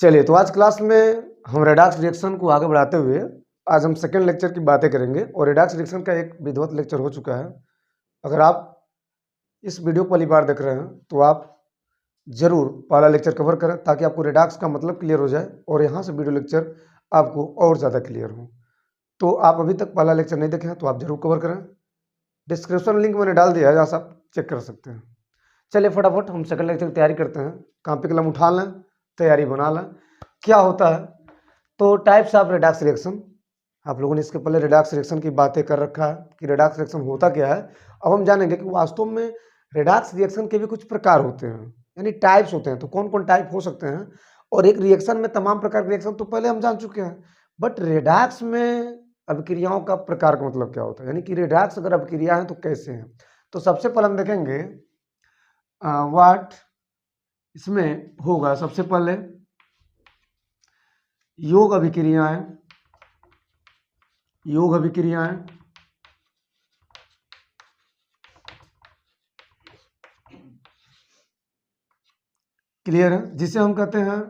चलिए, तो आज क्लास में हम रेडॉक्स रिएक्शन को आगे बढ़ाते हुए आज हम सेकेंड लेक्चर की बातें करेंगे और रेडॉक्स रिएक्शन का एक विधिवत लेक्चर हो चुका है। अगर आप इस वीडियो को पहली बार देख रहे हैं तो आप जरूर पहला लेक्चर कवर करें ताकि आपको रेडॉक्स का मतलब क्लियर हो जाए और यहाँ से वीडियो लेक्चर आपको और ज़्यादा क्लियर हो। तो आप अभी तक पहला लेक्चर नहीं देखे हैं तो आप जरूर कवर करें। डिस्क्रिप्शन लिंक मैंने डाल दिया है, जहाँ से आप चेक कर सकते हैं। चलिए फटाफट हम सेकंड लेक्चर की तैयारी करते हैं। कॉपी कलम उठा लें, तैयारी बना लें। क्या होता है तो टाइप्स ऑफ रेडॉक्स रिएक्शन, आप लोगों ने इसके पहले रेडॉक्स रिएक्शन की बातें कर रखा है कि रेडॉक्स रिएक्शन होता क्या है। अब हम जानेंगे कि वास्तव में रेडॉक्स रिएक्शन के भी कुछ प्रकार होते हैं, यानी टाइप्स होते हैं। तो कौन कौन टाइप हो सकते हैं, और एक रिएक्शन में तमाम प्रकार के रिएक्शन तो पहले हम जान चुके हैं, बट रेडॉक्स में अभिक्रियाओं का प्रकार का मतलब क्या होता है, यानी कि रेडॉक्स अगर अभिक्रिया है तो कैसे हैं। तो सबसे पहले हम देखेंगे व्हाट इसमें होगा। सबसे पहले योग अभिक्रियाएं, योग अभिक्रियाएं, क्लियर है, जिसे हम कहते हैं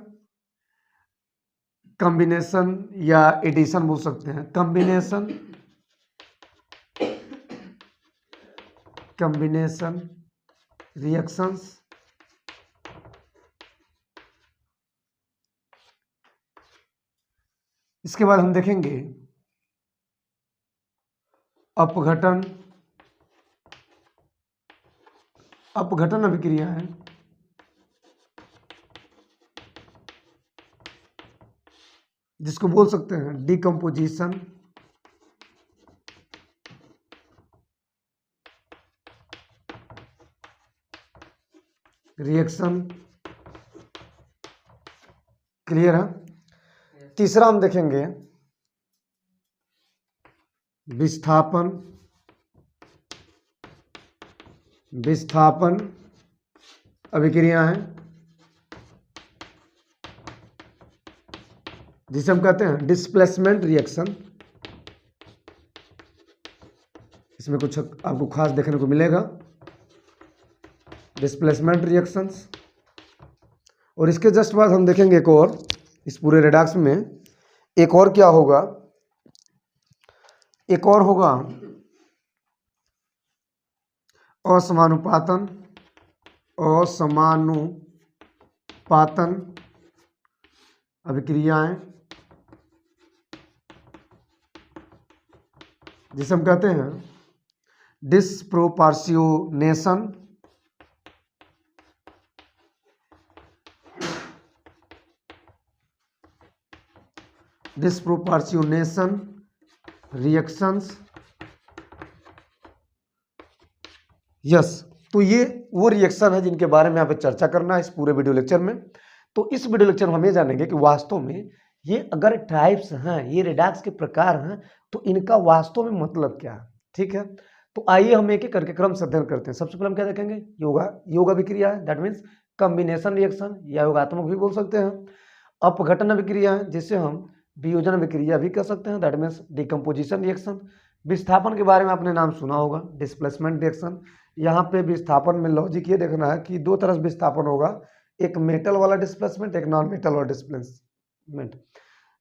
कॉम्बिनेशन या एडिशन बोल सकते हैं। Combination, combination reactions. इसके बाद हम देखेंगे अपघटन, अपघटन अभिक्रिया है, जिसको बोल सकते हैं डिकम्पोजिशन, रिएक्शन। क्लियर है। तीसरा हम देखेंगे विस्थापन, विस्थापन अभिक्रिया है, जिसे हम कहते हैं डिस्प्लेसमेंट रिएक्शन। इसमें कुछ आपको खास देखने को मिलेगा, डिस्प्लेसमेंट रिएक्शंस। और इसके जस्ट बाद हम देखेंगे एक और, इस पूरे रेडॉक्स में एक और क्या होगा, एक और होगा असमानुपातन, असमानुपातन अभिक्रियाएं, जिसे हम कहते हैं डिस्प्रोपोर्शनेशन, डिस्प्रोपोर्शनेशन रिएक्शंस। यस, तो ये वो रिएक्शन है जिनके बारे में यहाँ पे चर्चा करना है इस पूरे वीडियो लेक्चर में। तो इस वीडियो लेक्चर में हम ये जानेंगे कि वास्तव में ये अगर टाइप्स हैं, ये रेडॉक्स के प्रकार हैं, तो इनका वास्तव में मतलब क्या है। ठीक है, तो आइए हम एक एक करके क्रम से अध्ययन करते हैं। सबसे पहले हम क्या देखेंगे, योग अभिक्रिया है, दैट मीन्स कॉम्बिनेशन रिएक्शन या योगात्मक भी बोल सकते हैं। अपघटन अभिक्रिया है, जिसे हम वियोजन अभिक्रिया भी कह सकते हैं, दैट मीन्स डिकम्पोजिशन रिएक्शन। विस्थापन के बारे में आपने नाम सुना होगा, डिस्प्लेसमेंट रिएक्शन। यहाँ पे विस्थापन में लॉजिक ये देखना है कि दो तरह से विस्थापन होगा, एक मेटल वाला डिस्प्लेसमेंट, एक नॉन मेटल वाला डिस्प्लेसमेंट।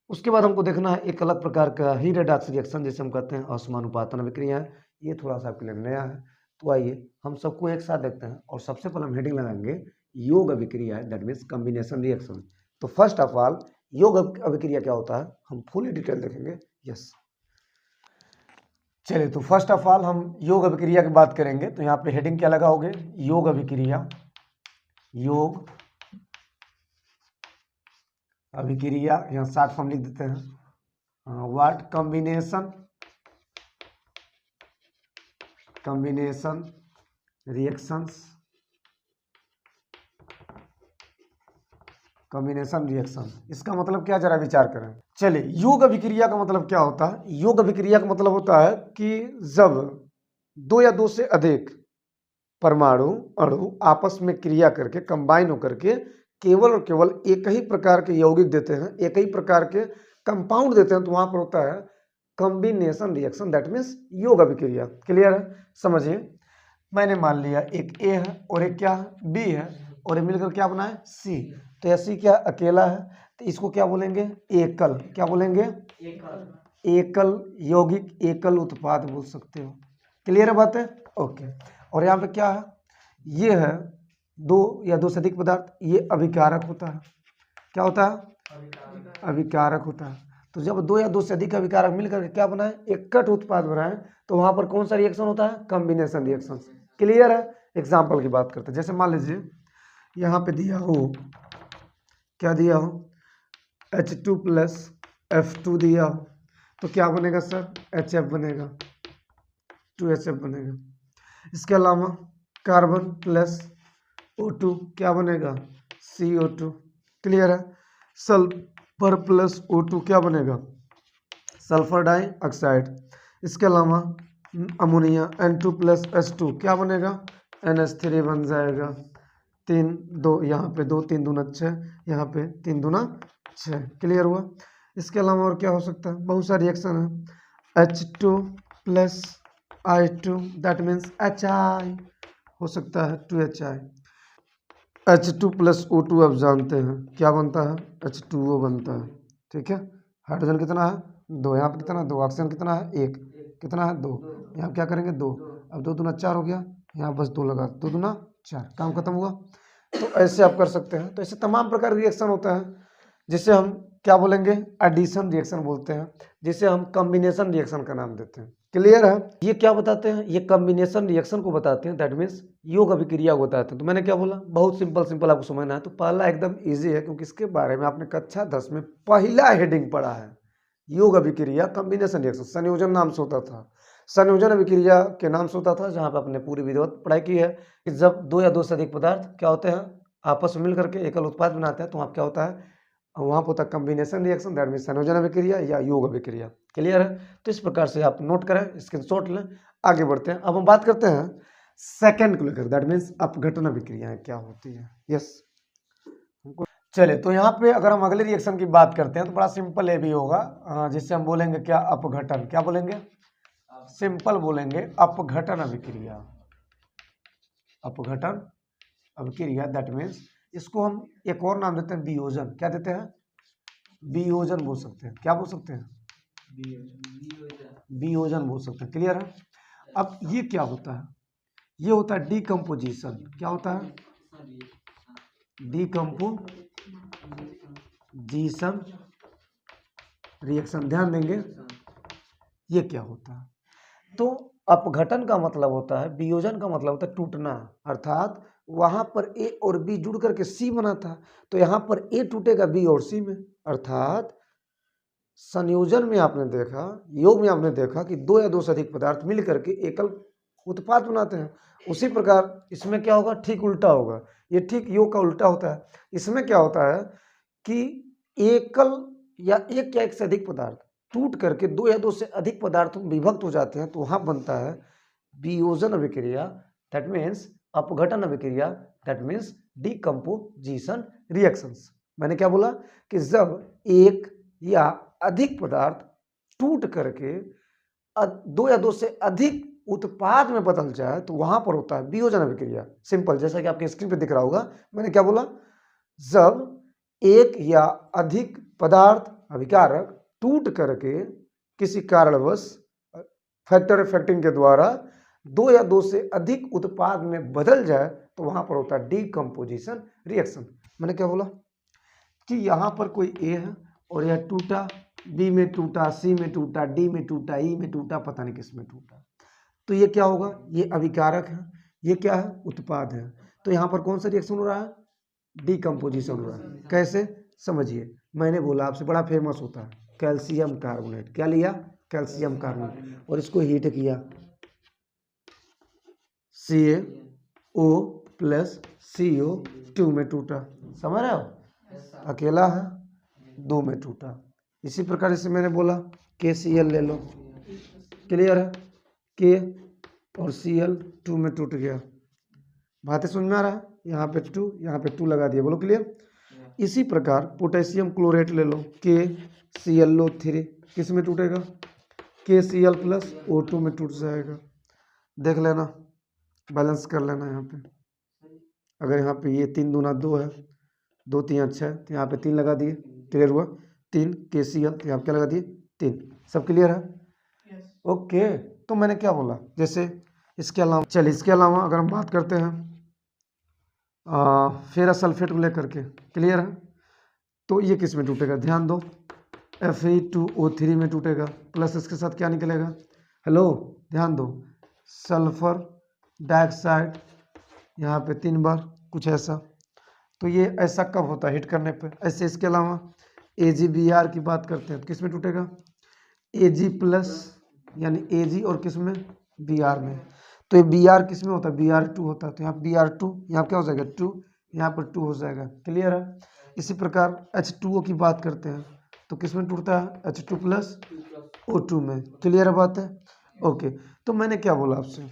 उसके बाद हमको देखना है एक अलग प्रकार का ही रेडॉक्स रिएक्शन, जिसे हम कहते हैं असमानुपातन अभिक्रिया। ये थोड़ा सा आपके लिए नया है, तो आइए हम सबको एक साथ देखते हैं। और सबसे पहले हम हेडिंग लगाएंगे योग अभिक्रिया है, दैट मीन्स कॉम्बिनेशन रिएक्शन। तो फर्स्ट ऑफ ऑल योग अभिक्रिया क्या होता है हम फुल डिटेल देखेंगे। यस, चलिए, तो फर्स्ट ऑफ ऑल हम योग अभिक्रिया की बात करेंगे। तो यहाँ पे हेडिंग क्या लगाओगे, योग अभिक्रिया, योग अभिक्रिया, यहाँ शॉर्ट फॉर्म लिख देते हैं what, combination, combination reactions, combination reaction. इसका मतलब क्या, जरा विचार करें। चलिए, योग अभिक्रिया का मतलब क्या होता है। योग अभिक्रिया का मतलब होता है कि जब दो या दो से अधिक परमाणु अणु आपस में क्रिया करके कंबाइन होकर के केवल और केवल एक ही प्रकार के यौगिक देते हैं, एक ही प्रकार के कंपाउंड देते हैं, तो वहां पर होता है कॉम्बिनेशन रिएक्शन, दैट मीन्स योग अभिक्रिया। क्लियर है, समझिए। मैंने मान लिया एक ए है और एक क्या बी है, और ये मिलकर क्या बना है सी। तो ये सी क्या अकेला है, तो इसको क्या बोलेंगे? एकल। क्या बोलेंगे? एकल यौगिक, एकल उत्पाद बोल सकते हो। क्लियर है बात है? ओके। और यहाँ पे क्या है? ये है दो या दो से अधिक पदार्थ, ये अभिकारक होता है। क्या होता है? अभिकारक होता है। तो जब दो या दो से अधिक अभिकारक मिलकर क्या बनाए? इकट्ठ उत्पाद बनाए, तो वहां पर कौन सा रिएक्शन होता है? Combination reaction. क्लियर है? एग्जाम्पल की बात करते हैं। जैसे मान लीजिए यहाँ पे दिया हो, क्या दिया हो? H2 प्लस F2 दिया हो, तो क्या बनेगा सर? HF बनेगा, 2HF बनेगा। इसके अलावा कार्बन प्लस O2 क्या बनेगा? CO2। क्लियर है? सल्फर प्लस O2 क्या बनेगा? Sulphur dioxide. इसके अलावा अमोनिया N2 प्लस H2 क्या बनेगा? NH3 बन जाएगा। 3 2, यहाँ पे 2 3 दूना 6, यहाँ पे 3 दूना 6। क्लियर हुआ? इसके अलावा और क्या हो सकता है? बहुत सारे रिएक्शन है। H2 plus I2 that means HI हो सकता है, 2HI। H2 प्लस O2 आप जानते हैं क्या बनता है? H2O बनता है। ठीक है? हाइड्रोजन कितना है? 2। यहाँ पे कितना? 2। ऑक्सीजन कितना है? 1। कितना है? 2। यहाँ क्या करेंगे? 2। अब 2 दूना 4 हो गया, यहाँ बस 2 लगा, 2 दूना 4, काम खत्म हुआ। तो ऐसे आप कर सकते हैं। तो ऐसे तमाम प्रकार के रिएक्शन होता है, जिसे हम क्या बोलेंगे? एडिशन रिएक्शन बोलते हैं, जिसे हम कॉम्बिनेशन रिएक्शन का नाम देते हैं। क्लियर है? ये क्या बताते हैं? ये कॉम्बिनेशन रिएक्शन को बताते हैं, दैट मीन्स योग अभिक्रिया को बताते हैं। तो मैंने क्या बोला? बहुत सिंपल आपको समझना है। तो पहला एकदम इजी है, क्योंकि इसके बारे में आपने कक्षा 10 में पहला हेडिंग पढ़ा है। योग अभिक्रिया कॉम्बिनेशन रिएक्शन संयोजन नाम से होता था, संयोजन अभिक्रिया के नाम से होता था, जहाँ पे आपने पूरी विधिवत पढ़ाई की है कि जब दो या दो से अधिक पदार्थ क्या होते हैं? आपस में मिलकर के एकल उत्पाद बनाते हैं, तो वहाँ क्या होता है? वहाँ पर होता है कॉम्बिनेशन रिएक्शन, दैट मीन संयोजन अभिक्रिया या योग अभिक्रिया। क्लियर है? तो इस प्रकार से आप नोट करें, स्क्रीनशॉट लें, आगे बढ़ते हैं। अब हम बात करते हैं सेकंड को लेकर, दैट मीन्स अपघटन अभिक्रियाएं क्या होती है। यस, चलिए, तो यहाँ पे अगर हम अगले रिएक्शन की बात करते हैं तो बड़ा सिंपल ये भी होगा, जिससे हम बोलेंगे क्या? अपघटन। क्या बोलेंगे? सिंपल बोलेंगे अपघटन अभिक्रिया। अपघटन अभिक्रिया दैट मीन्स इसको हम एक और नाम देते हैं वियोजन। क्या देते हैं? वियोजन बोल सकते हैं। क्या बोल सकते हैं? वियोजन बोल सकते हैं। क्लियर है? अब ये क्या होता है? ये होता है डीकम्पोजिशन। क्या होता है? Decomposition reaction. ध्यान देंगे ये क्या होता है। तो अपघटन का मतलब होता है, वियोजन का मतलब होता है टूटना, अर्थात वहां पर ए और बी जुड़ करके सी बना था, तो यहाँ पर ए टूटेगा बी और सी में। अर्थात संयोजन में आपने देखा, योग में आपने देखा कि दो या दो से अधिक पदार्थ मिल करके एकल उत्पाद बनाते हैं। उसी प्रकार इसमें क्या होगा? ठीक उल्टा होगा। ये ठीक योग का उल्टा होता है। इसमें क्या होता है कि एकल या एक से अधिक पदार्थ टूट करके दो या दो से अधिक पदार्थों में विभक्त हो जाते हैं, तो वहां बनता है वियोजन अभिक्रिया, दैट मीन्स अपघटन अभिक्रिया, दैट मीन्स डीकम्पोजिशन रिएक्शंस। मैंने क्या बोला कि जब एक या अधिक पदार्थ टूट करके दो या दो से अधिक उत्पाद में बदल जाए, तो वहां पर होता है वियोजन अभिक्रिया। सिंपल, जैसा कि आपके स्क्रीन पे दिख रहा होगा। मैंने क्या बोला? जब एक या अधिक पदार्थ अभिकारक टूट करके किसी कारणवश फैक्टर इफेक्टिंग के द्वारा दो या दो से अधिक उत्पाद में बदल जाए, तो वहां पर होता है डीकम्पोजिशन रिएक्शन। मैंने क्या बोला कि यहां पर कोई ए है और यह टूटा, बी में टूटा, सी में टूटा, डी में टूटा, ई में टूटा, पता नहीं किस में टूटा, तो ये क्या होगा? ये अभिकारक है, ये क्या है? उत्पाद है। तो यहाँ पर कौन सा रिएक्शन हो रहा है? डीकम्पोजिशन हो रहा है। कैसे? समझिए, मैंने बोला आपसे बड़ा फेमस होता है कैल्शियम कार्बोनेट। क्या लिया? कैल्शियम कार्बोनेट, और इसको हीट किया, CaO प्लस CO2 में टूटा। समझ रहे हो? अकेला है, 2 में टूटा। इसी प्रकार से मैंने बोला KCl ले लो। क्लियर है? K और Cl 2 में टूट गया। बातें समझ में आ रहा है? यहाँ पे 2, यहाँ पे 2 लगा दिया। बोलो क्लियर? इसी प्रकार पोटेशियम क्लोरेट ले लो, KClO3 किस में टूटेगा? KCl प्लस O2 में टूट जाएगा। देख लेना, बैलेंस कर लेना। यहाँ पे अगर यहाँ पे ये 3 दूना 2 है, 2 3 6, तो यहाँ पे 3 लगा दिए, क्लियर हुआ। 3 KCl, तो यहाँ पे क्या लगा दिए 3। सब क्लियर है? ओके। तो मैंने क्या बोला, जैसे इसके अलावा, चलिए इसके अलावा अगर हम बात करते हैं फेरस सल्फेट को लेकर के, क्लियर है? तो ये किस में टूटेगा, ध्यान दो, Fe2O3 में टूटेगा, प्लस इसके साथ क्या निकलेगा, हेलो ध्यान दो, सल्फर डाइऑक्साइड, यहाँ पे 3 बार, कुछ ऐसा। तो ये ऐसा कब होता है, हिट करने पे। ऐसे इसके अलावा AgBr की बात करते हैं तो किस में टूटेगा, Ag प्लस, यानी Ag और किस में, Br में। तो ये Br किस में होता है, Br2 होता है, तो यहाँ Br2, यहाँ क्या हो जाएगा 2, यहाँ पर 2 हो जाएगा, क्लियर है? इसी प्रकार H2O की बात करते हैं तो किस में टूटता है, H2 प्लस O2 में, क्लियर है बात है? ओके। तो मैंने क्या बोला आपसे,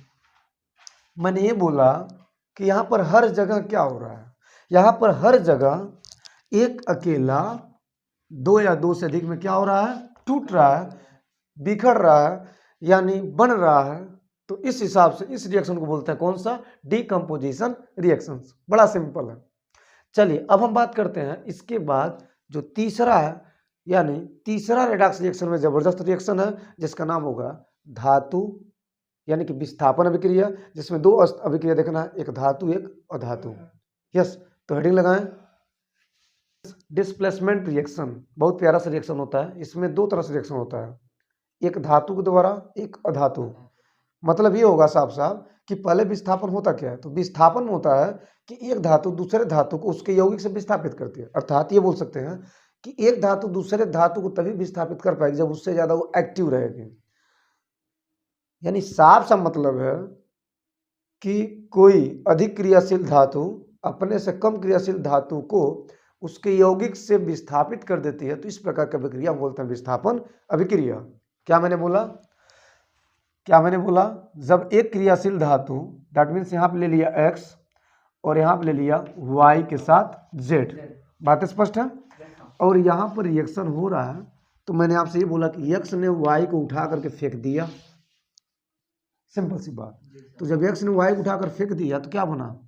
मैंने ये बोला कि यहाँ पर हर जगह क्या हो रहा है, यहाँ पर हर जगह एक अकेला 2 या 2 से अधिक में क्या हो रहा है, टूट रहा है, बिखर रहा है, यानी बन रहा है। तो इस हिसाब से इस रिएक्शन को बोलते हैं कौन सा, डीकम्पोजिशन रिएक्शन। बड़ा सिंपल है। चलिए अब हम बात करते हैं इसके बाद जो तीसरा है, यानी तीसरा रेडॉक्स रिएक्शन में जबरदस्त रिएक्शन है जिसका नाम होगा धातु यानी कि विस्थापन अभिक्रिया, जिसमें 2 अभिक्रिया देखना है, एक धातु एक अधातु। यस, तो हेडिंग लगाएं, डिस्प्लेसमेंट रिएक्शन। बहुत प्यारा सा रिएक्शन होता है, इसमें 2 तरह से रिएक्शन होता है, एक धातु के द्वारा एक अधातु। मतलब ये होगा साफ साफ कि पहले विस्थापन होता क्या है, तो विस्थापन में होता है कि एक धातु दूसरे धातु को उसके यौगिक से विस्थापित करती है। अर्थात ये बोल सकते हैं कि एक धातु दूसरे धातु को तभी विस्थापित कर पाएगी जब उससे ज्यादा वो एक्टिव रहेगी। यानी साफ सा मतलब है कि कोई अधिक क्रियाशील धातु अपने से कम क्रियाशील धातु को उसके यौगिक से विस्थापित कर देती है, तो इस प्रकार की अभिक्रिया बोलते हैं विस्थापन अभिक्रिया। क्या मैंने बोला, जब एक क्रियाशील धातु, दैट मीन्स यहाँ पे ले लिया X और यहाँ पे ले लिया Y के साथ Z, बात स्पष्ट है? और यहाँ पर रिएक्शन हो रहा है, तो मैंने आपसे ये बोला कि X ने Y को उठा करके फेंक दिया, सिंपल सी बात। तो जब X ने Y को उठाकर फेंक दिया तो क्या बना,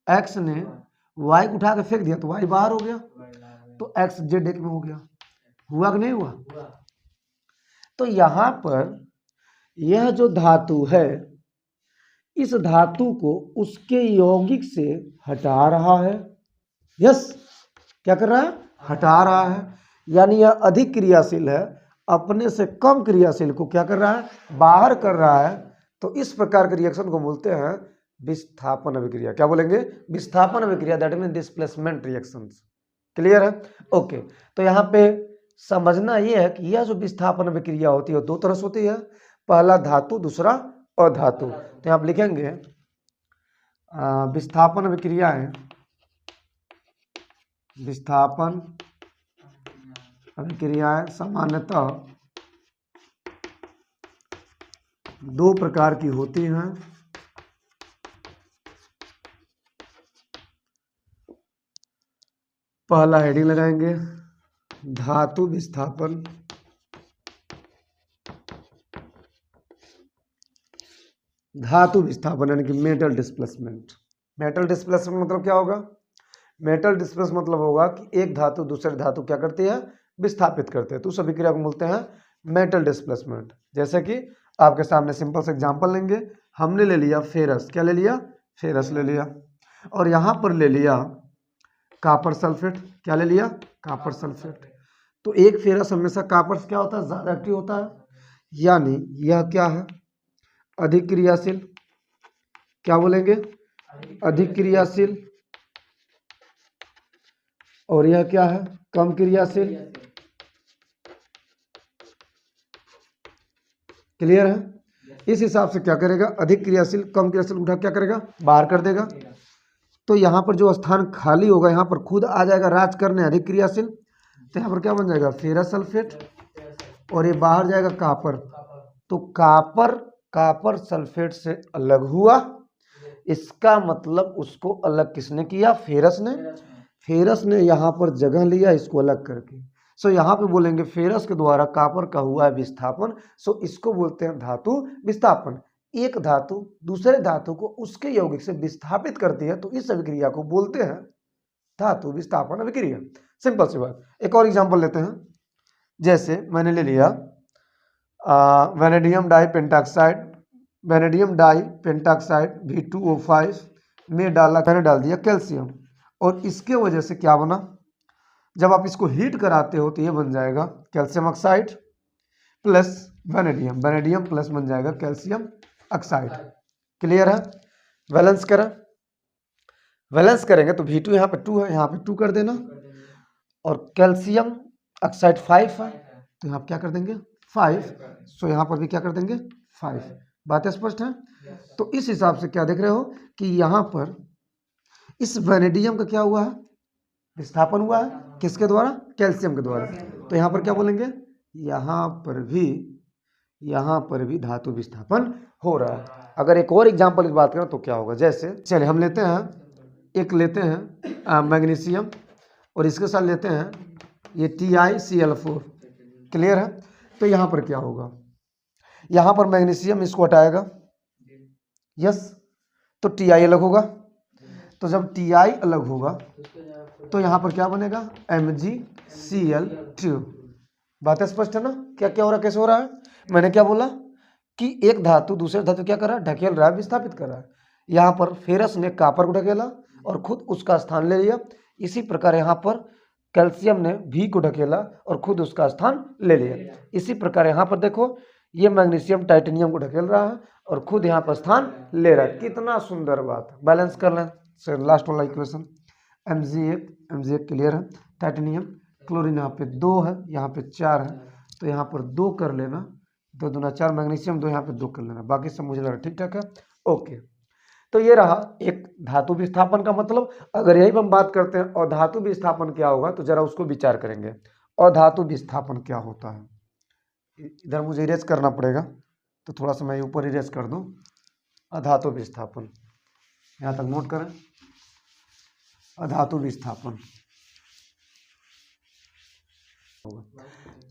X ने Y को उठा कर फेंक दिया तो Y बाहर हो गया, तो X Z एक में हो गया। हुआ कि नहीं हुआ? तो यहाँ पर यह जो धातु है, इस धातु को उसके यौगिक से हटा रहा है। यस, क्या कर रहा है, हटा रहा है। यानी यह अधिक क्रियाशील है, अपने से कम क्रियाशील को क्या कर रहा है, बाहर कर रहा है। तो इस प्रकार के रिएक्शन को बोलते हैं विस्थापन अभिक्रिया। क्या बोलेंगे, विस्थापन अभिक्रिया, that mean displacement reactions. Clear है? ओके। तो यहाँ पे समझना यह है कि यह जो विस्थापन अभिक्रिया होती है 2 तरह से होती है, पहला धातु, दूसरा अधातु। तो यहाँ लिखेंगे विस्थापन अभिक्रियाएं, विस्थापन अभिक्रियाएं सामान्यतः 2 प्रकार की होती हैं। पहला हेडिंग लगाएंगे धातु विस्थापन, धातु विस्थापन यानी कि मेटल डिस्प्लेसमेंट। मेटल डिस्प्लेसमेंट मतलब क्या होगा, मेटल डिस्प्लेसमेंट मतलब होगा कि एक धातु दूसरे धातु क्या करती है, विस्थापित करते हैं, तो उस अभिक्रिया को बोलते हैं मेटल डिस्प्लेसमेंट। जैसे कि आपके सामने सिंपल से एग्जांपल लेंगे, हमने ले लिया फेरस, क्या ले लिया, फेरस ले लिया, और यहाँ पर ले लिया कॉपर सल्फेट, क्या ले लिया, कॉपर सल्फेट। तो एक फेरस हमेशा कॉपर से क्या होता है, ज्यादा एक्टिव होता है, यानी यह क्या है, अधिक क्रियाशील। क्या बोलेंगे, अधिक क्रियाशील। और यह क्या है, कम क्रियाशील। क्लियर है? इस हिसाब से क्या करेगा, अधिक क्रियाशील कम क्रियाशील उठा क्या करेगा, बाहर कर देगा। तो यहाँ पर जो स्थान खाली होगा यहाँ पर खुद आ जाएगा राज करने अधिक क्रियाशील, तो यहाँ पर क्या बन जाएगा, फेरस सल्फेट, और ये बाहर जाएगा कॉपर। तो कॉपर सल्फेट से अलग हुआ, इसका मतलब उसको अलग किसने किया, फेरस ने। फेरस ने यहाँ पर जगह लिया इसको अलग करके। सो यहाँ पे बोलेंगे फेरस के द्वारा कॉपर का हुआ है विस्थापन। सो इसको बोलते हैं धातु विस्थापन। एक धातु दूसरे धातु को उसके यौगिक से विस्थापित करती है, तो इस अभिक्रिया को बोलते हैं धातु विस्थापन अभिक्रिया। सिंपल सी बात। एक और एग्जांपल लेते हैं, जैसे मैंने ले लिया vanadium di pentoxide, vanadium di pentoxide V2O5 में मैंने डाल दिया कैल्शियम, और इसके वजह से क्या बना, जब आप इसको हीट कराते हो तो ये बन जाएगा calcium oxide plus vanadium, vanadium plus बन जाएगा कैल्शियम ऑक्साइड। क्लियर है? बैलेंस करें, बैलेंस करेंगे तो V2 यहाँ पे 2 है, यहाँ पे 2 कर देना, और कैल्शियम ऑक्साइड 5 है, तो यहाँ पे क्या कर देंगे 5, सो यहाँ पर भी क्या कर देंगे 5। बात स्पष्ट है? तो इस हिसाब से क्या देख रहे हो कि यहाँ पर इस वेनेडियम का क्या हुआ है, विस्थापन हुआ है, किसके द्वारा, कैल्शियम के द्वारा। तो यहाँ पर क्या बोलेंगे, यहाँ पर भी धातु विस्थापन हो रहा है। अगर एक और एग्जांपल की बात करें तो क्या होगा, जैसे चलिए हम लेते हैं मैग्नीशियम, और इसके साथ लेते हैं ये TiCl4। क्लियर है? तो यहाँ पर क्या होगा, यहाँ पर मैग्नीशियम इसको हटाएगा, यस, तो Ti अलग होगा। तो जब Ti अलग होगा तो यहाँ पर क्या बनेगा, MgCl2। बात स्पष्ट है ना? क्या क्या हो रहा है, कैसे हो रहा है? मैंने क्या बोला कि एक धातु दूसरे धातु क्या कर रहा है, ढकेल रहा है, विस्थापित कर रहा है। यहाँ पर फेरस ने कापर को ढकेला और खुद उसका स्थान ले लिया। इसी प्रकार यहाँ पर कैल्शियम ने V को ढकेला और खुद उसका स्थान ले लिया। इसी प्रकार यहाँ पर देखो, ये मैग्नीशियम टाइटेनियम को ढकेल रहा है और खुद यहाँ पर स्थान ले रहा है। कितना सुंदर बात। बैलेंस कर लें, लास्ट वाला इक्वेशन, Mg1 क्लियर है, टाइटेनियम क्लोरीन यहाँ पे 2 है, यहाँ पे 4 है, तो यहाँ पर 2 कर लेना, 2 दूना 4, मैग्नीशियम 2, यहाँ पे 2 कर लेना, बाकी सब मुझे लगा ठीक ठाक है। ओके, तो ये रहा एक धातु विस्थापन का मतलब। अगर यही हम बात करते हैं और धातु विस्थापन क्या होगा, तो जरा उसको विचार करेंगे। और धातु विस्थापन क्या होता है, इधर मुझे इरेज करना पड़ेगा, तो थोड़ा सा मैं ऊपर इरेज कर दूं। अधातु विस्थापन, यहाँ तक नोट करें, अधातु विस्थापन।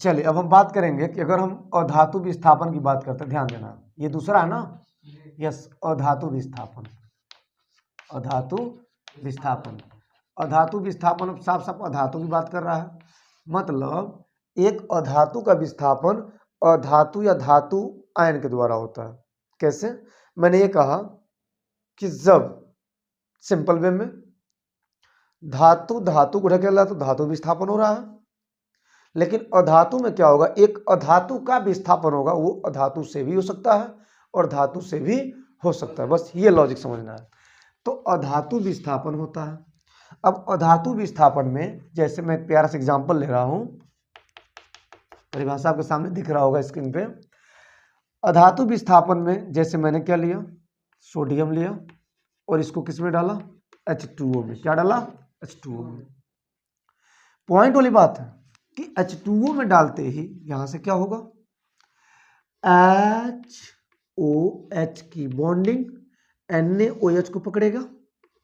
चलिए अब हम बात करेंगे कि अगर हम अधातु विस्थापन की बात करते हैं, ध्यान देना ये दूसरा है ना, यस, अधातु विस्थापन, अधातु विस्थापन। अधातु विस्थापन अब साफ साफ अधातु की बात कर रहा है, मतलब एक अधातु का विस्थापन अधातु या धातु आयन के द्वारा होता है। कैसे? मैंने ये कहा कि जब सिंपल वे में धातु धातु को ढकेल रहा है तो धातु विस्थापन हो रहा है, लेकिन अधातु में क्या होगा, एक अधातु का विस्थापन होगा, वो अधातु से भी हो सकता है और धातु से भी हो सकता है। बस ये लॉजिक समझना है। तो अधातु विस्थापन होता है। अब अधातु विस्थापन में जैसे मैं एक प्यारा सा एग्जांपल ले रहा हूं, परिभाषा आपके सामने दिख रहा होगा स्क्रीन पे। अधातु विस्थापन में जैसे मैंने क्या लिया, सोडियम लिया और इसको किस में डाला, H2O में। क्या डाला, H2O में। पॉइंट वाली बात है कि H2O में डालते ही यहां से क्या होगा, HOH की बॉन्डिंग NaOH को पकड़ेगा,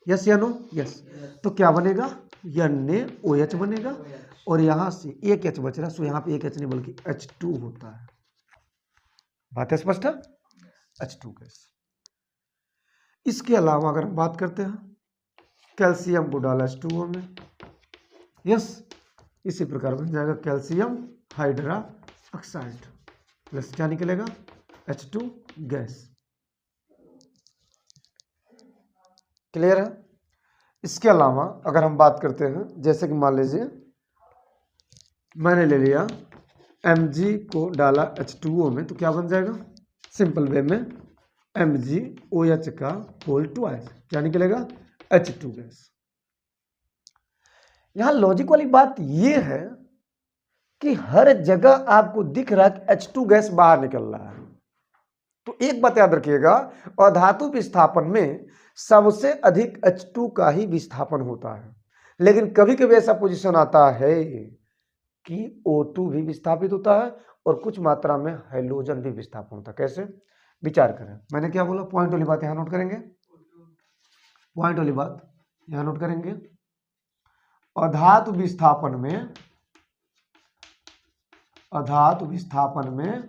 यस या नो, यस। तो क्या बनेगा, NaOH बनेगा, और यहां से एक H बच रहा है, सो यहां पे एक H नहीं बल्कि H2 होता है। बात स्पष्ट है, H2 गैस। इसके अलावा अगर हम बात करते हैं, कैल्शियम को डाला H2O में, यस, इसी प्रकार बन जाएगा कैल्शियम हाइड्रा ऑक्साइड प्लस क्या निकलेगा, H2 गैस। क्लियर है? इसके अलावा अगर हम बात करते हैं, जैसे कि मान लीजिए मैंने ले लिया Mg को डाला H2O में, तो क्या बन जाएगा, सिंपल वे में MgOH का होल ट्वाइस, क्या निकलेगा, H2 गैस। यहां लॉजिक वाली बात यह है कि हर जगह आपको दिख रहा है कि H2 गैस बाहर निकल रहा है। तो एक बात याद रखिएगा, अधातु विस्थापन में सबसे अधिक H2 का ही विस्थापन होता है, लेकिन कभी कभी ऐसा पोजीशन आता है कि O2 भी विस्थापित होता है और कुछ मात्रा में हाइड्रोजन भी विस्थापन होता है। कैसे? विचार करें, मैंने क्या बोला, पॉइंट वाली बात यहां नोट करेंगे, पॉइंट वाली बात यहां नोट करेंगे। अधातु विस्थापन में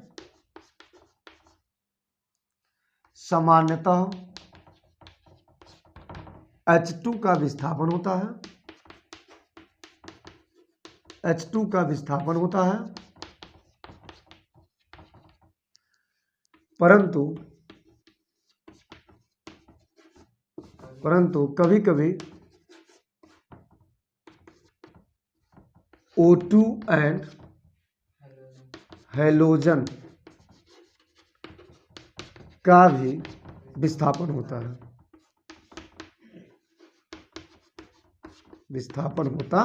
सामान्यतः H2 का विस्थापन होता है H2 का विस्थापन होता है, परंतु कभी कभी O2 एंड हैलोजन का भी विस्थापन होता है, विस्थापन होता।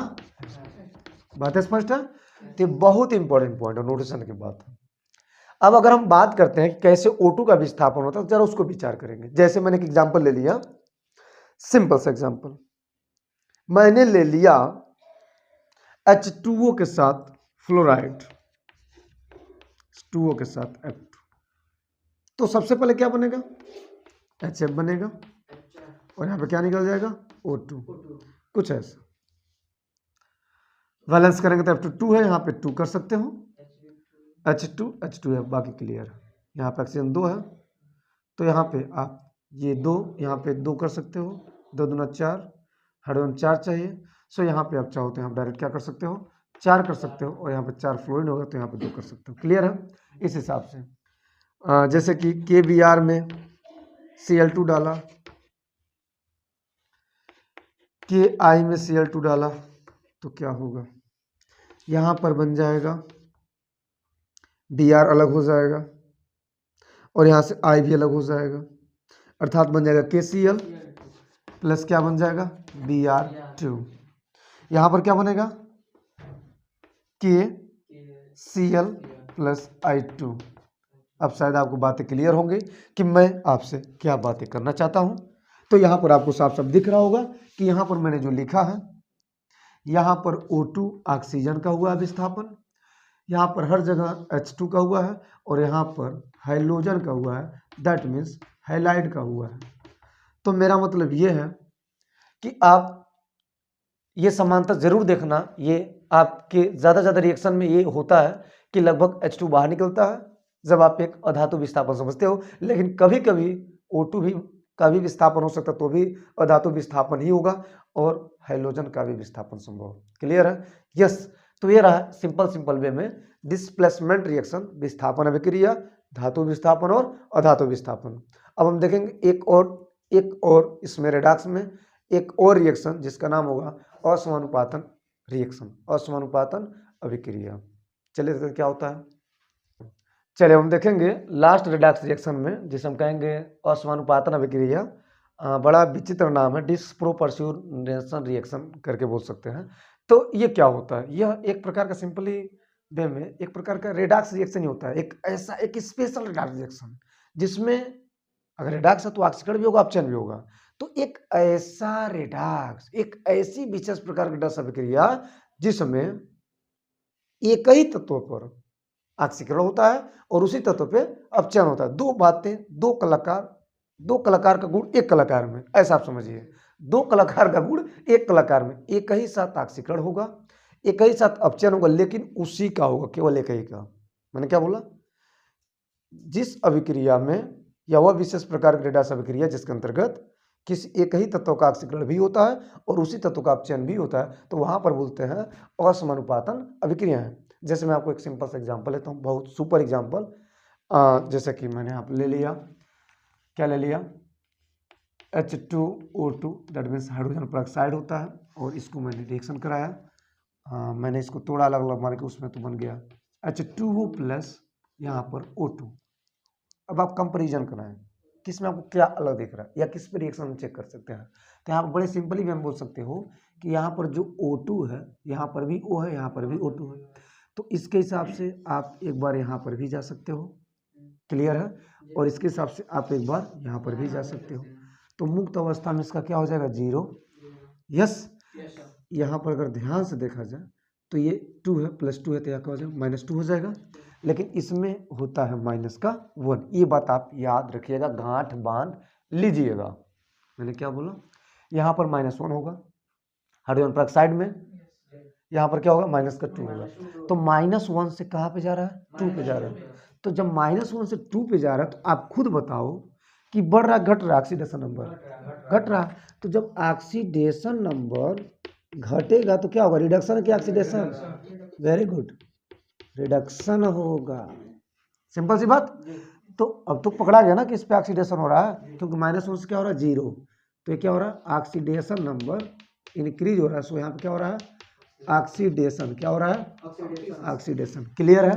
बात स्पष्ट है? तो बहुत इंपॉर्टेंट पॉइंट है नोटेशन की बात। अब अगर हम बात करते हैं कि कैसे O2 का विस्थापन होता है, जरा उसको विचार करेंगे। जैसे मैंने एक एग्जांपल ले लिया, सिंपल सा एग्जांपल मैंने ले लिया H2O के साथ फ्लोराइड, H2O के साथ F2, तो सबसे पहले क्या बनेगा? HF बनेगा और यहाँ पे क्या निकल जाएगा? O2, कुछ ऐसा। बैलेंस करेंगे तो F2 है, यहाँ पे 2 कर सकते हो, H2 है, बाकी क्लियर है। यहाँ पे ऑक्सीजन 2 है, तो यहाँ पे आप ये 2 यहाँ पे 2 कर सकते हो, 2 दूना 4, हाइड्रोजन 4 चाहिए, सो यहाँ पे आप चाहो तो यहाँ डायरेक्ट क्या कर सकते हो? 4 कर सकते हो, और यहाँ पे 4 फ्लोरीन होगा तो यहाँ पे 2 कर सकते हो। क्लियर है? इस हिसाब से जैसे कि KBr में Cl2 डाला, Ki में Cl2 डाला तो क्या होगा? यहाँ पर बन जाएगा Br अलग हो जाएगा और यहाँ से I भी अलग हो जाएगा, अर्थात बन जाएगा KCl प्लस क्या बन जाएगा? Br2। यहाँ पर क्या बनेगा? KCl plus I2। अब शायद आपको बातें क्लियर होंगी कि मैं आपसे क्या बातें करना चाहता हूँ। तो यहाँ पर आपको साफ साफ दिख रहा होगा कि यहाँ पर मैंने जो लिखा है, यहाँ पर O2 ऑक्सीजन का हुआ है विस्थापन, यहाँ पर हर जगह H2 का हुआ है और यहाँ पर हाइड्रोजन का हुआ है, दैट मीन्स हैलाइड का हुआ है। तो मेरा मतलब ये है कि आप ये समानता जरूर देखना। ये आपके ज़्यादा रिएक्शन में ये होता है कि लगभग H2 बाहर निकलता है जब आप एक अधातु विस्थापन समझते हो, लेकिन कभी कभी O2 भी का भी विस्थापन हो सकता है, तो भी अधातु विस्थापन ही होगा और हाइड्रोजन का भी विस्थापन संभव। क्लियर है? यस। तो ये रहा सिंपल वे में डिस्प्लेसमेंट रिएक्शन, विस्थापन अभिक्रिया, धातु विस्थापन और अधातु विस्थापन। अब हम देखेंगे एक और इसमें रेडॉक्स में एक और रिएक्शन जिसका नाम होगा असमानुपातन रिएक्शन, असमानुपातन अभिक्रिया। चलिए देखते क्या होता है। चलिए हम देखेंगे लास्ट रेडॉक्स रिएक्शन में, जिसे हम कहेंगे असमानुपातन अभिक्रिया। बड़ा विचित्र नाम है, डिस्प्रोपोर्शनेशन रिएक्शन करके बोल सकते हैं। तो ये क्या होता है? यह एक प्रकार का सिंपली वे में एक प्रकार का रेडॉक्स रिएक्शन ही होता है, एक ऐसा एक स्पेशल रेडॉक्स रिएक्शन जिसमें अगर रेडॉक्स है तो ऑक्सीकरण भी होगा, अपचयन भी होगा। तो एक ऐसा रेडॉक्स, एक ऐसी विशेष प्रकार की रेडॉक्स अभिक्रिया जिसमें एक ही तत्व पर ऑक्सीकरण होता है और उसी तत्व पे अपचयन होता है। दो बातें, दो कलाकार का गुण एक कलाकार में, ऐसा आप समझिए। दो कलाकार का गुण एक कलाकार में, एक ही साथ ऑक्सीकरण होगा, एक ही साथ अपचयन होगा, लेकिन उसी का होगा, केवल एक ही का। मैंने क्या बोला? जिस अभिक्रिया में या वह विशेष प्रकार की रेडॉक्स अभिक्रिया जिसके अंतर्गत किसी एक ही तत्व का ऑक्सीकरण भी होता है और उसी तत्व का अपचयन भी होता है, तो वहां पर बोलते हैं असमानुपातन अभिक्रिया है। जैसे मैं आपको एक सिंपल सा एग्जांपल लेता हूँ, बहुत सुपर एग्जांपल। जैसे कि मैंने आप ले लिया, क्या ले लिया? H2O2, that means hydrogen peroxide होता है, और इसको मैंने रिएक्शन कराया। मैंने इसको तोड़ा अलग अलग मार के, उसमें तो बन गया H2O प्लस यहाँ पर O2। अब आप कंपेरिजन कराएं, किस में आपको क्या अलग दिख रहा है या किस पे रिएक्शन चेक कर सकते हैं। तो यहाँ पर बड़े सिंपली भी हम बोल सकते हो कि यहाँ पर जो O2 है, यहाँ पर भी O है, यहाँ पर भी O2 है, तो इसके हिसाब से आप एक बार यहाँ पर भी जा सकते हो। क्लियर है? और इसके हिसाब से आप एक बार यहाँ पर भी जा सकते हो। तो मुक्त अवस्था में इसका क्या हो जाएगा? 0। यस। यहाँ पर अगर ध्यान से देखा जाए तो ये 2 है, प्लस 2 है, तो यहाँ क्या हो जाएगा? -2 हो जाएगा। लेकिन इसमें होता है -1। ये बात आप याद रखिएगा, गांठ बांध लीजिएगा। मैंने क्या बोला? यहाँ पर -1 होगा हाइड्रोजन पेरोक्साइड में, यहाँ पर क्या होगा? -2 होगा। तो -1 से कहाँ पे जा रहा है? 2 पे जा रहा है। तो जब -1 से 2 पे जा रहा है, तो आप खुद बताओ कि बढ़ रहा घट रहा? ऑक्सीडेशन नंबर घट रहा। तो जब ऑक्सीडेशन नंबर घटेगा तो क्या होगा, रिडक्शन क्या ऑक्सीडेशन, वेरी गुड, रिडक्शन होगा, सिंपल सी बात। तो अब तो पकड़ा गया ना कि इस पे ऑक्सीडेशन हो रहा है, क्योंकि -1 से क्या हो रहा है 0, तो ये क्या हो रहा है ऑक्सीडेशन नंबर इंक्रीज हो रहा है। सो यहाँ पे क्या हो रहा है ऑक्सीडेशन, क्या हो रहा है ऑक्सीडेशन, क्लियर है,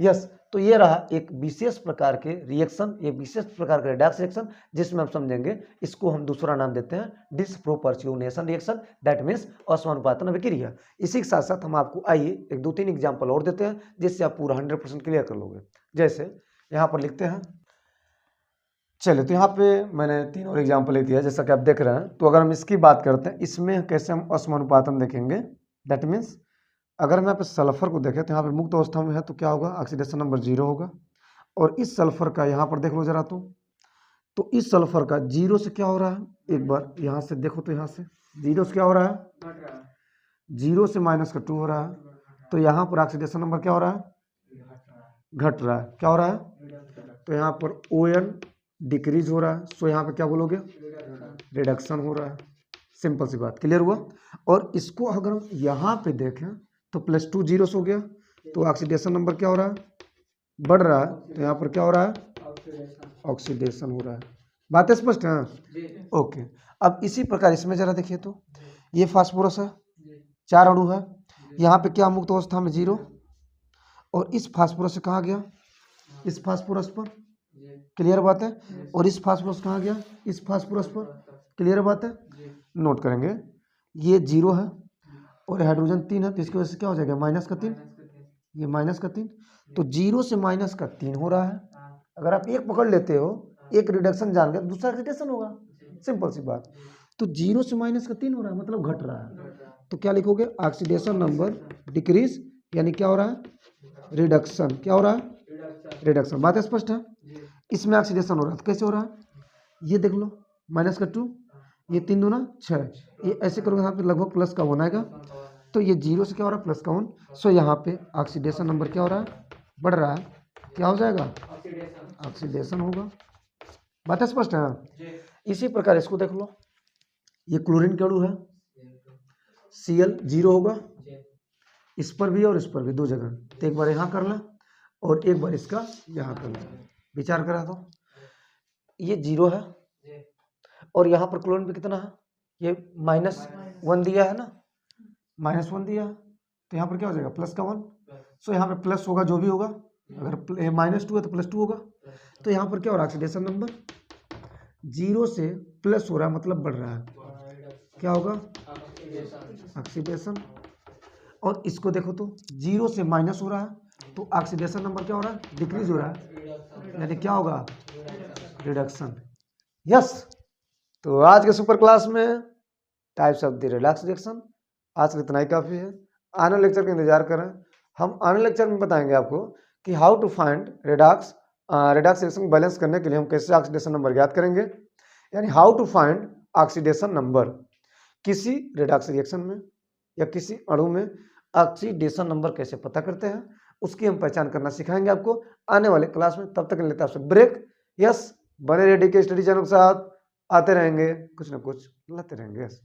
यस। तो ये रहा एक विशेष प्रकार के रिएक्शन, एक विशेष प्रकार का रेडॉक्स रिएक्शन, जिसमें हम समझेंगे इसको हम दूसरा नाम देते हैं डिसप्रोपोर्शनेशन रिएक्शन, दैट मीन्स असमानुपातन अभिक्रिया। इसी के साथ साथ हम आपको आइए एक 2-3 एग्जाम्पल और देते हैं, जिससे आप पूरा 100% क्लियर कर लोगे। जैसे यहाँ पर लिखते हैं, चलिए तो यहाँ पे मैंने 3 और एग्जाम्पल लिख दिया जैसा कि आप देख रहे हैं। तो अगर हम इसकी बात करते हैं, इसमें कैसे हम असमानुपातन देखेंगे, दैट मीन्स अगर हम यहाँ पे सल्फर को देखें तो यहाँ पे मुक्त अवस्था में है तो क्या होगा ऑक्सीडेशन नंबर 0 होगा। और इस सल्फर का यहाँ पर देख लो जरा, तो इस सल्फर का 0 से क्या हो रहा है, एक बार यहाँ से देखो, तो यहाँ से 0 से क्या हो रहा है, 0 से -2 हो रहा है। तो यहाँ पर ऑक्सीडेशन नंबर क्या हो रहा है, घट रहा है, क्या हो रहा है, तो यहाँ पर ON डिक्रीज हो रहा है। सो यहाँ पे क्या बोलोगे, रिडक्शन हो रहा है, सिंपल सी बात, क्लियर हुआ। और इसको अगर हम यहाँ पे देखें तो +2 0 से हो गया, तो ऑक्सीडेशन नंबर क्या हो रहा है, बढ़ रहा है। तो यहाँ पर क्या हो रहा है, ऑक्सीडेशन हो रहा है। बात स्पष्ट है, ओके। अब इसी प्रकार इसमें जरा देखिए, तो ये फास्फोरस है, 4 अणु है, यहाँ पे क्या मुक्त अवस्था में 0, और इस फास्फोरस से कहाँ गया, इस फास्फोरस पर, क्लियर बात है। और इस फास्फोरस कहाँ गया, इस फास्फोरस पर, क्लियर बात है। नोट करेंगे ये 0 है और हाइड्रोजन 3 है, तो इसकी वजह से क्या हो जाएगा -3, ये -3। तो 0 से -3 हो रहा है। अगर आप एक पकड़ लेते हो, एक रिडक्शन जान गए, दूसरा ऑक्सीडेशन होगा, सिंपल सी बात। तो 0 से -3 हो रहा है, मतलब घट रहा है। तो क्या लिखोगे, ऑक्सीडेशन नंबर डिक्रीज, यानी क्या हो रहा है, रिडक्शन, क्या हो रहा है, रिडक्शन। बात स्पष्ट है। इसमें ऑक्सीडेशन हो रहा है, तो कैसे हो रहा है, ये देख लो, -2, ये 3 दूना 6, ये ऐसे करोगे यहाँ पे लगभग +1 आएगा। तो ये 0 से क्या हो रहा है, +1। सो यहाँ पे ऑक्सीडेशन नंबर क्या हो रहा है, बढ़ रहा है, क्या हो जाएगा, ऑक्सीडेशन होगा। बात स्पष्ट है। इसी प्रकार इसको देख लो, ये क्लोरीन का अणु है, Cl 0 होगा, इस पर भी और इस पर भी, 2 जगह। तो एक बार यहाँ कर ला और एक बार इसका यहाँ कर ला, विचार करा तो ये 0 है, और यहाँ पर क्लोरीन पे कितना है, ये -1 दिया है ना, -1 दिया है, तो यहाँ पर क्या हो जाएगा +1। सो यहाँ पे प्लस होगा, जो भी होगा, अगर -2 है तो +2 होगा। तो यहाँ पर क्या हो रहा है, ऑक्सीडेशन नंबर 0 से प्लस हो रहा है, मतलब बढ़ रहा है, क्या होगा, ऑक्सीडेशन। और इसको देखो तो 0 से माइनस हो रहा है, तो ऑक्सीडेशन नंबर क्या हो रहा है, डिक्रीज हो रहा है, यानी क्या होगा, रिडक्शन, यस। तो आज के सुपर क्लास में types of the Redux reaction आज का इतना ही काफ़ी है। आने लेक्चर का इंतजार करें, हम आने लेक्चर में बताएंगे आपको कि how to find redox reaction को बैलेंस करने के लिए हम कैसे ऑक्सीडेशन नंबर ज्ञात करेंगे, यानी how to find oxidation number किसी रिडक्स रिएक्शन में या किसी अणु में ऑक्सीडेशन नंबर कैसे पता करते हैं, उसकी हम पहचान करना सिखाएंगे आपको आने वाले क्लास में। तब तक लेता आपसे ब्रेक, यस। बने रेडी के स्टडी चैनल के साथ आते रहेंगे, कुछ ना कुछ लाते रहेंगे, यस।